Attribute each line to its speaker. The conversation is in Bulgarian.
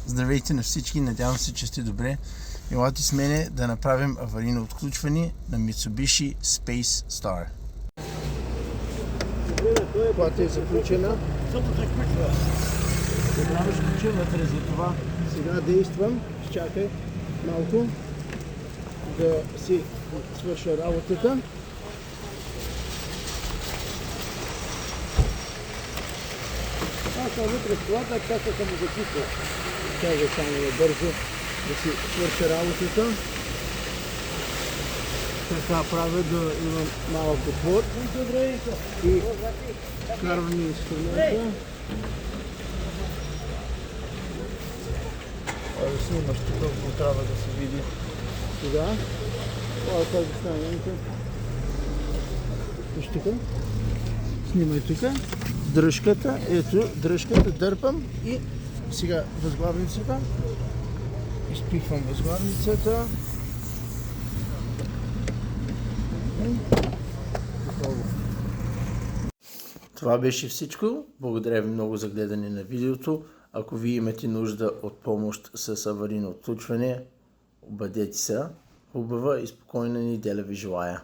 Speaker 1: Здравейте на всички, надявам се, че сте добре. Елате с мене да направим аварийно отключване на Mitsubishi Space Star. Колата е заключена. Забравяш ключа вътре, за това сега действам. Чакай малко да си свърша работата. Аз съм вътре в колата, така съм записал. Чакай само бързо да си свърша работата. Така правя да имам малък отвод и вкарваме инструмента. Да снимаш тук, ако трябва да се види. Сега. Това е тази станенка. Виж тук. Снимай тук. Дръжката, ето дръжката, дърпам и сега възглавницата. Изпихвам възглавницата. Това беше всичко. Благодаря ви много за гледане на видеото. Ако вие имате нужда от помощ с аварийно отключване, обадете се. Хубава и спокойна неделя ви желая.